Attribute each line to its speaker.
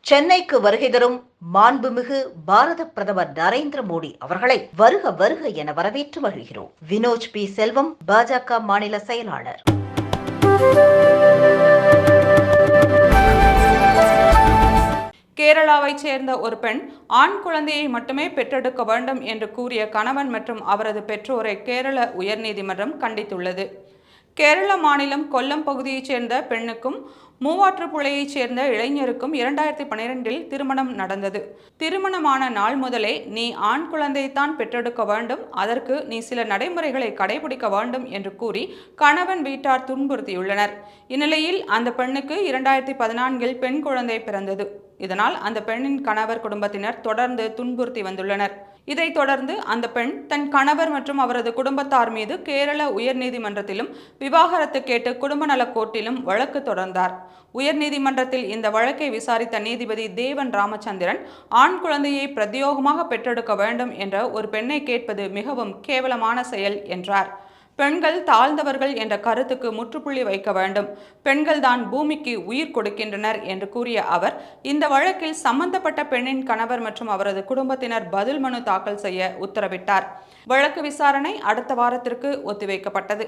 Speaker 1: சென்னைக்கு வருகை தரும் மாண்புமிகு பாரத பிரதமர் நரேந்திர மோடி அவர்களை வருக வருக என வரவேற்று வருகிறோம். வினோஜ் பி செல்வம், பாஜக மாநில செயலாளர்.
Speaker 2: கேரளாவைச் சேர்ந்த ஒரு பெண் ஆண் குழந்தையை மட்டுமே பெற்றெடுக்க வேண்டும் என்று கூறிய கணவன் மற்றும் அவரது பெற்றோரை கேரள உயர்நீதிமன்றம் கண்டித்துள்ளது. கேரள மாநிலம் கொல்லம் பகுதியைச் சேர்ந்த பெண்ணுக்கும் மூவாற்றுப்புழையைச் சேர்ந்த இளைஞருக்கும் 2012 திருமணம் நடந்தது. திருமணமான நாள் முதலே நீ ஆண் குழந்தைத்தான் பெற்றெடுக்க வேண்டும், அதற்கு நீ சில நடைமுறைகளை கடைபிடிக்க வேண்டும் என்று கூறி கணவன் வீட்டார் துன்புறுத்தியுள்ளனர். இந்நிலையில் அந்த பெண்ணுக்கு 2014 பெண் குழந்தை பிறந்தது. இதனால் அந்த பெண்ணின் கணவர் குடும்பத்தினர் தொடர்ந்து துன்புறுத்தி வந்துள்ளனர். இதைத் தொடர்ந்து அந்த பெண் தன் கணவர் மற்றும் அவரது குடும்பத்தார் மீது கேரள உயர்நீதிமன்றத்திலும் விவாகரத்து கேட்டு குடும்ப நல கோர்ட்டிலும் வழக்கு தொடர்ந்தார். உயர்நீதிமன்றத்தில் இந்த வழக்கை விசாரித்த நீதிபதி தேவன் ராமச்சந்திரன், ஆண் குழந்தையை பிரத்யோகமாக பெற்றெடுக்க வேண்டும் என்ற ஒரு பெண்ணை கேட்பது மிகவும் கேவலமான செயல் என்றார். பெண்கள் தாழ்ந்தவர்கள் என்ற கருத்துக்கு முற்றுப்புள்ளி வைக்க வேண்டும். பெண்கள் தான் பூமிக்கு உயிர் கொடுக்கின்றனர் என்று கூறிய அவர், இந்த வழக்கில் சம்பந்தப்பட்ட பெண்ணின் கணவர் மற்றும் அவரது குடும்பத்தினர் பதில் மனு தாக்கல் செய்ய உத்தரவிட்டார். வழக்கு விசாரணை அடுத்த வாரத்திற்கு ஒத்திவைக்கப்பட்டது.